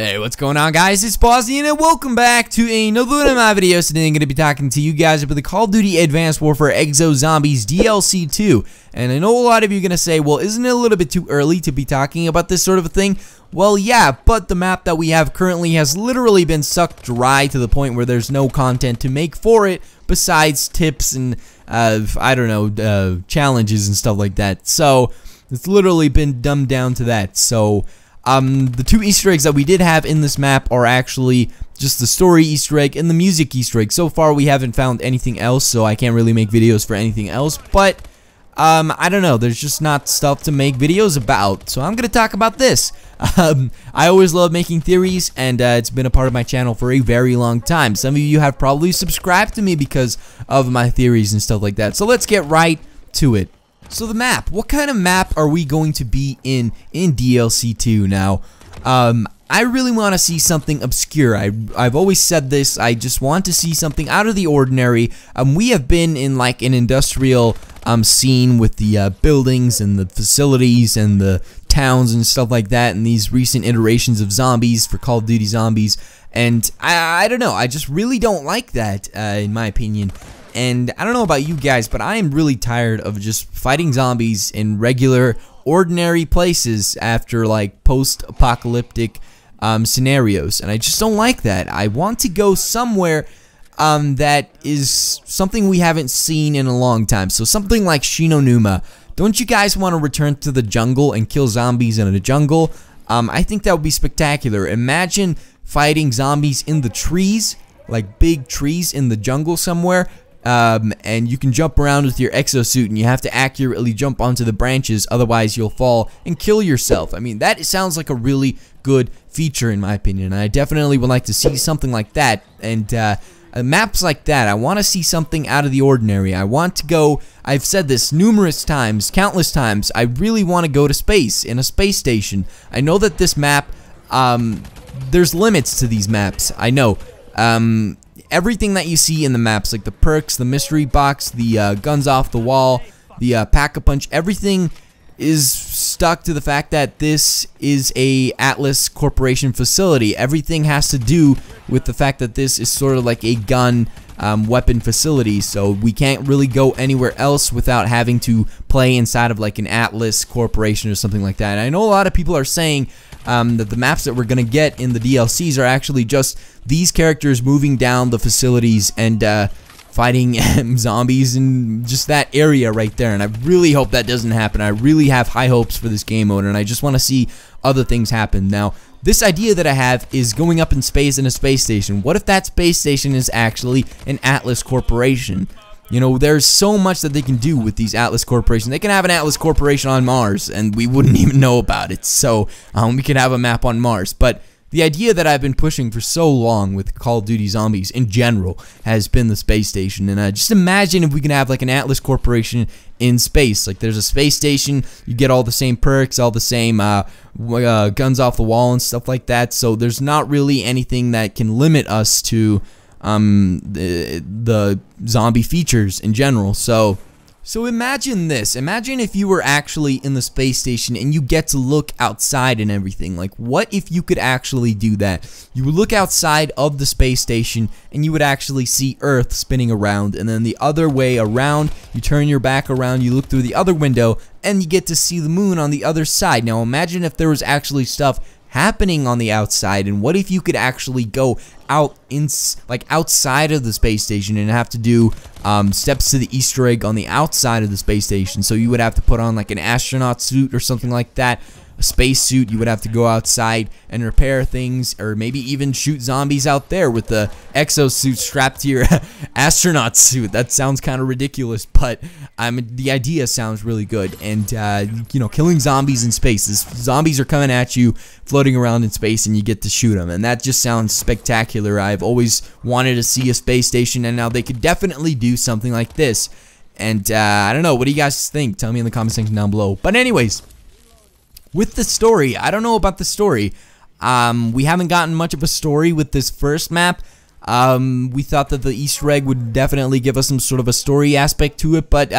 Hey, what's going on, guys? It's Bossy, and welcome back to another one of my videos. Today I'm going to be talking to you guys about the Call of Duty Advanced Warfare Exo Zombies DLC 2. And I know a lot of you are going to say, well, isn't it a little bit too early to be talking about this sort of a thing? Well, yeah, but the map that we have currently has literally been sucked dry to the point where there's no content to make for it besides tips and, I don't know, challenges and stuff like that. So, it's literally been dumbed down to that. So, the two Easter eggs that we did have in this map are actually just the story Easter egg and the music Easter egg. So far, we haven't found anything else, so I can't really make videos for anything else. But, I don't know, there's just not stuff to make videos about. So I'm going to talk about this. I always love making theories, and it's been a part of my channel for a very long time. Some of you have probably subscribed to me because of my theories and stuff like that. So let's get right to it. So the map, what kind of map are we going to be in DLC 2 now? I really want to see something obscure. I've always said this, I just want to see something out of the ordinary. We have been in like an industrial scene with the buildings and the facilities and the towns and stuff like that in these recent iterations of zombies for Call of Duty Zombies. And I don't know, I just really don't like that in my opinion. And I don't know about you guys, but I am really tired of just fighting zombies in regular, ordinary places after like post-apocalyptic scenarios. And I just don't like that. I want to go somewhere that is something we haven't seen in a long time. So something like Shinonuma. Don't you guys want to return to the jungle and kill zombies in the jungle? I think that would be spectacular. Imagine fighting zombies in the trees, like big trees in the jungle somewhere. And you can jump around with your exosuit, and you have to accurately jump onto the branches, otherwise you'll fall and kill yourself. I mean, that sounds like a really good feature in my opinion, and I definitely would like to see something like that. And maps like that, I want to see something out of the ordinary. I want to go, I've said this numerous times, countless times, I really want to go to space, in a space station. I know that this map, there's limits to these maps, I know. Everything that you see in the maps, like the perks, the mystery box, the guns off the wall, the pack-a-punch, everything is stuck to the fact that this is a Atlas Corporation facility. Everything has to do with the fact that this is sort of like a gun weapon facility, so we can't really go anywhere else without having to play inside of like an Atlas Corporation or something like that. And I know a lot of people are saying that the maps that we're gonna get in the DLCs are actually just these characters moving down the facilities and fighting zombies in just that area right there, and I really hope that doesn't happen. I really have high hopes for this game mode, and I just want to see other things happen. Now, this idea that I have is going up in space in a space station. What if that space station is actually an Atlas Corporation? You know, there's so much that they can do with these Atlas Corporations. They can have an Atlas Corporation on Mars, and we wouldn't even know about it. So, we could have a map on Mars. But the idea that I've been pushing for so long with Call of Duty Zombies in general has been the space station. And just imagine if we can have like an Atlas Corporation in space. Like there's a space station, you get all the same perks, all the same guns off the wall and stuff like that. So there's not really anything that can limit us to the zombie features in general. So imagine this. Imagine if you were actually in the space station and you get to look outside and everything. Like, what if you could actually do that? You would look outside of the space station and you would actually see Earth spinning around, and then the other way around, you turn your back around, you look through the other window, and you get to see the moon on the other side. Now imagine if there was actually stuff happening on the outside, and what if you could actually go out outside of the space station and have to do steps to the Easter egg on the outside of the space station. So you would have to put on like an astronaut suit or something like that, a space suit. You would have to go outside and repair things, or maybe even shoot zombies out there with the exosuit strapped to your astronaut suit. That sounds kind of ridiculous, but the idea sounds really good. And you know, killing zombies in space. Zombies are coming at you, floating around in space, and you get to shoot them, and that just sounds spectacular. I've always wanted to see a space station, and now they could definitely do something like this. And I don't know, what do you guys think? Tell me in the comment section down below. But anyways, with the story, I don't know about the story. We haven't gotten much of a story with this first map. We thought that the Easter egg would definitely give us some sort of a story aspect to it, but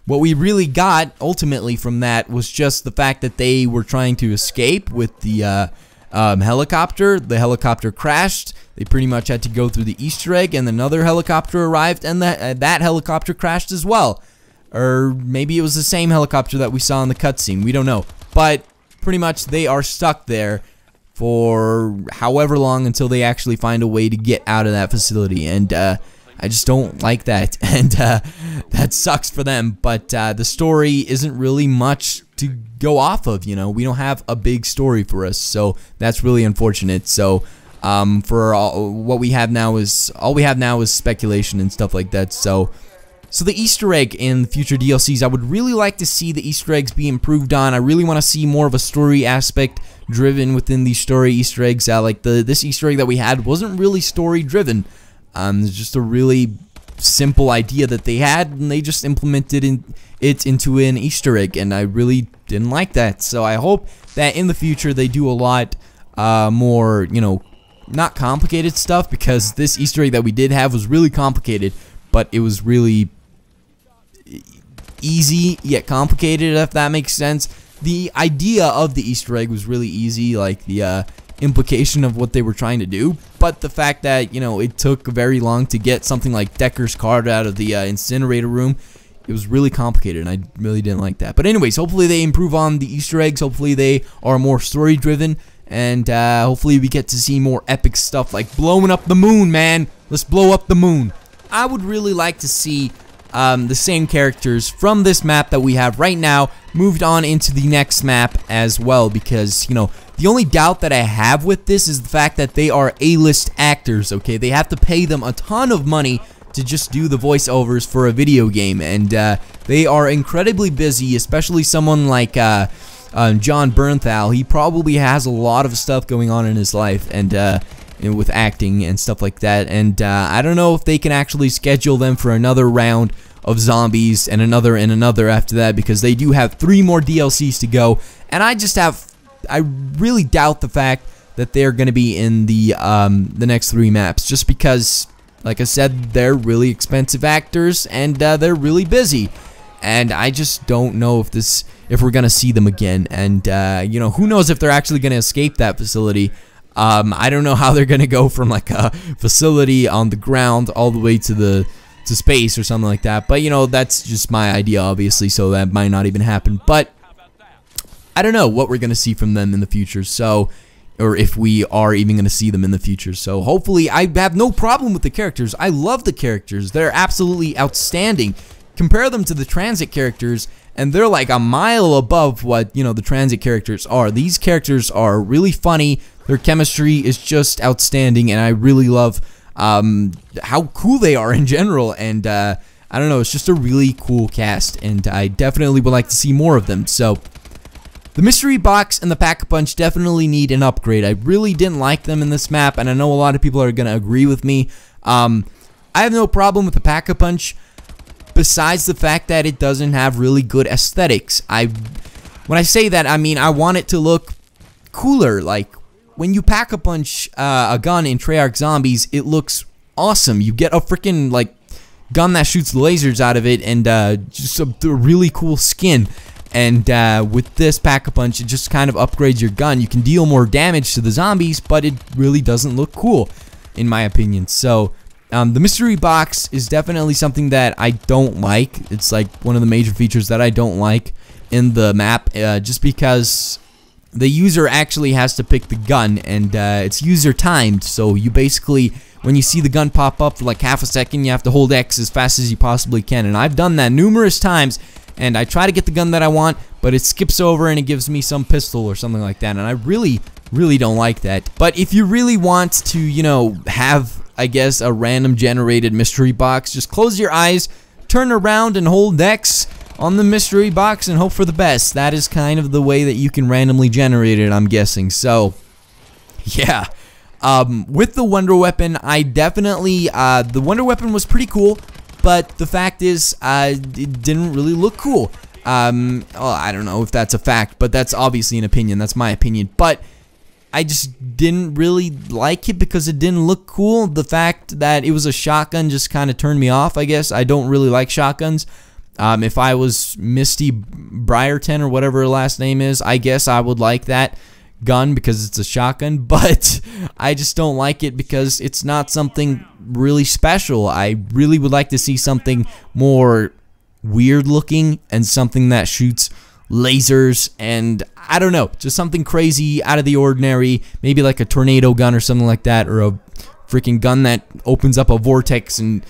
what we really got ultimately from that was just the fact that they were trying to escape with the helicopter. The helicopter crashed. They pretty much had to go through the Easter egg, and another helicopter arrived, and that helicopter crashed as well. Or maybe it was the same helicopter that we saw in the cutscene. We don't know. But pretty much they are stuck there for however long until they actually find a way to get out of that facility. And I just don't like that. And that sucks for them. But the story isn't really much to go off of, you know. We don't have a big story for us. So that's really unfortunate. So for what we have now is speculation and stuff like that. So the Easter egg in future DLCs, I would really like to see the Easter eggs be improved on. I really want to see more of a story aspect driven within these story Easter eggs. Like this Easter egg that we had wasn't really story driven. It's just a really simple idea that they had, and they just implemented it into an Easter egg, and I really didn't like that. So I hope that in the future they do a lot more, you know, not complicated stuff, because this Easter egg that we did have was really complicated, but it was really easy yet complicated, if that makes sense. The idea of the Easter egg was really easy, like the implication of what they were trying to do, but the fact that, you know, it took very long to get something like Decker's card out of the incinerator room, it was really complicated, and I really didn't like that. But anyways, hopefully they improve on the Easter eggs. Hopefully they are more story driven, and hopefully we get to see more epic stuff like blowing up the moon, man. Let's blow up the moon. I would really like to see the same characters from this map that we have right now moved on into the next map as well, because, you know, the only doubt that I have with this is the fact that they are A-list actors, okay? They have to pay them a ton of money to just do the voiceovers for a video game, and they are incredibly busy, especially someone like John Bernthal. He probably has a lot of stuff going on in his life, and with acting and stuff like that, and I don't know if they can actually schedule them for another round of zombies and another after that, because they do have 3 more DLCs to go, and I really doubt the fact that they're going to be in the next 3 maps, just because, like I said, they're really expensive actors, and they're really busy, and I just don't know if we're going to see them again, and you know, who knows if they're actually going to escape that facility. I don't know how they're gonna go from like a facility on the ground all the way to space or something like that, but you know, that's just my idea, obviously, so that might not even happen. But I don't know what we're gonna see from them in the future, so, or if we are even gonna see them in the future. So hopefully, I have no problem with the characters. I love the characters. They're absolutely outstanding. Compare them to the transit characters, and they're like a mile above what, you know, the transit characters are. These characters are really funny. Their chemistry is just outstanding, and I really love how cool they are in general, and I don't know, it's just a really cool cast, and I definitely would like to see more of them. So the mystery box and the Pack-a-Punch definitely need an upgrade. I really didn't like them in this map, and I know a lot of people are going to agree with me. I have no problem with the Pack-a-Punch, besides the fact that it doesn't have really good aesthetics. When I say that, I mean I want it to look cooler. Like, when you Pack-a-Punch a gun in Treyarch Zombies, it looks awesome. You get a freaking, like, gun that shoots lasers out of it, and just a really cool skin. And with this Pack-a-Punch, it just kind of upgrades your gun. You can deal more damage to the zombies, but it really doesn't look cool, in my opinion. So the mystery box is definitely something that I don't like. It's like one of the major features that I don't like in the map, just because the user actually has to pick the gun, and it's user timed, so you basically, when you see the gun pop up for like half a second, you have to hold X as fast as you possibly can, and I've done that numerous times, and I try to get the gun that I want, but it skips over and it gives me some pistol or something like that, and I really don't like that. But if you really want to, you know, have, I guess, a random generated mystery box, just close your eyes, turn around, and hold X on the mystery box and hope for the best. That is kind of the way that you can randomly generate it, I'm guessing. So yeah, with the Wonder Weapon, I definitely, the Wonder Weapon was pretty cool, but the fact is, it didn't really look cool. Well, I don't know if that's a fact, but that's obviously an opinion. That's my opinion. But I just didn't really like it because it didn't look cool. The fact that it was a shotgun just kind of turned me off, I guess. I don't really like shotguns. If I was Misty Briarton or whatever her last name is, I guess I would like that, gun because it's a shotgun, but I just don't like it because it's not something really special. I really would like to see something more weird looking and something that shoots lasers and I don't know, just something crazy out of the ordinary, maybe like a tornado gun or something like that, or a freaking gun that opens up a vortex and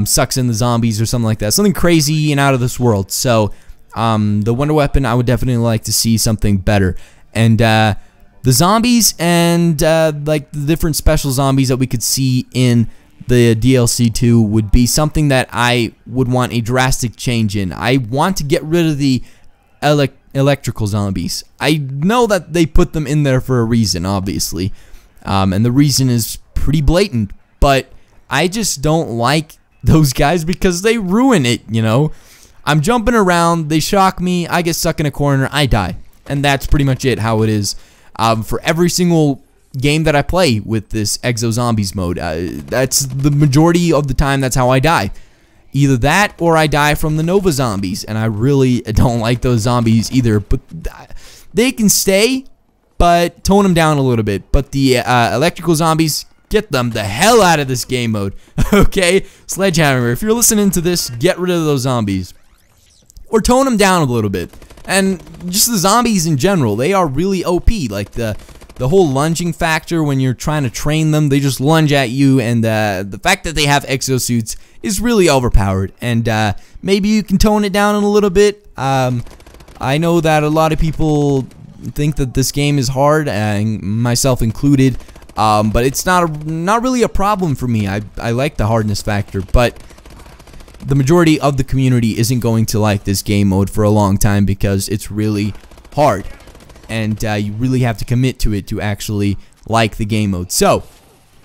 sucks in the zombies or something like that, something crazy and out of this world. So the wonder weapon, I would definitely like to see something better. And the zombies and like the different special zombies that we could see in the DLC 2 would be something that I would want a drastic change in. I want to get rid of the electrical zombies. I know that they put them in there for a reason, obviously, and the reason is pretty blatant, but I just don't like those guys because they ruin it, you know? I'm jumping around, they shock me, I get stuck in a corner, I die. And that's pretty much it, how it is for every single game that I play with this Exo Zombies mode. That's the majority of the time, that's how I die. Either that or I die from the Nova zombies, and I really don't like those zombies either. But they can stay, but tone them down a little bit. But the electrical zombies, get them the hell out of this game mode. Okay? Sledgehammer, if you're listening to this, get rid of those zombies. Or tone them down a little bit. And just the zombies in general, they are really OP. Like the whole lunging factor when you're trying to train them, they just lunge at you, and the fact that they have exosuits is really overpowered. And maybe you can tone it down a little bit. I know that a lot of people think that this game is hard, and myself included, but it's not really a problem for me. I like the hardness factor, but the majority of the community isn't going to like this game mode for a long time because it's really hard. And you really have to commit to it to actually like the game mode. So,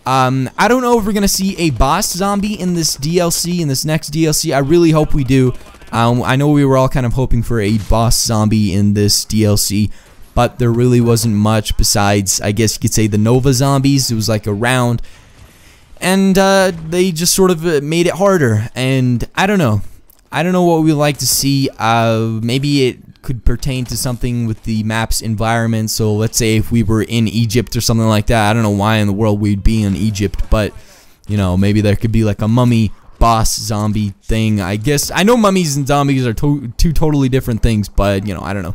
I don't know if we're going to see a boss zombie in this DLC, in this next DLC. I really hope we do. I know we were all kind of hoping for a boss zombie in this DLC, but there really wasn't much besides, I guess you could say, the Nova zombies. It was like a round, and they just sort of made it harder, and I don't know. I don't know what we'd like to see. Maybe it could pertain to something with the map's environment. So let's say if we were in Egypt or something like that. I don't know why in the world we'd be in Egypt, but you know, maybe there could be like a mummy boss zombie thing. I guess I know mummies and zombies are two totally different things, but you know, I don't know.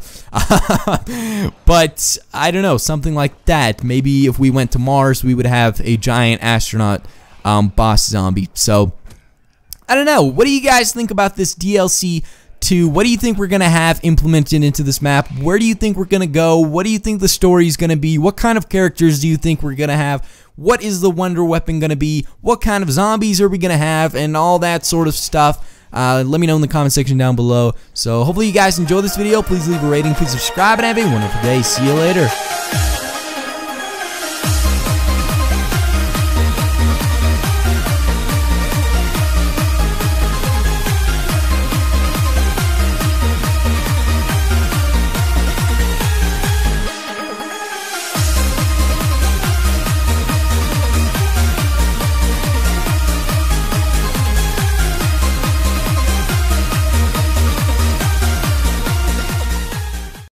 But I don't know, something like that. Maybe if we went to Mars, we would have a giant astronaut boss zombie. So I don't know. What do you guys think about this DLC 2? What do you think we're going to have implemented into this map? Where do you think we're going to go? What do you think the story is going to be? What kind of characters do you think we're going to have? What is the wonder weapon going to be? What kind of zombies are we going to have? And all that sort of stuff. Let me know in the comment section down below. So hopefully you guys enjoy this video. Please leave a rating. Please subscribe and have a wonderful day. See you later.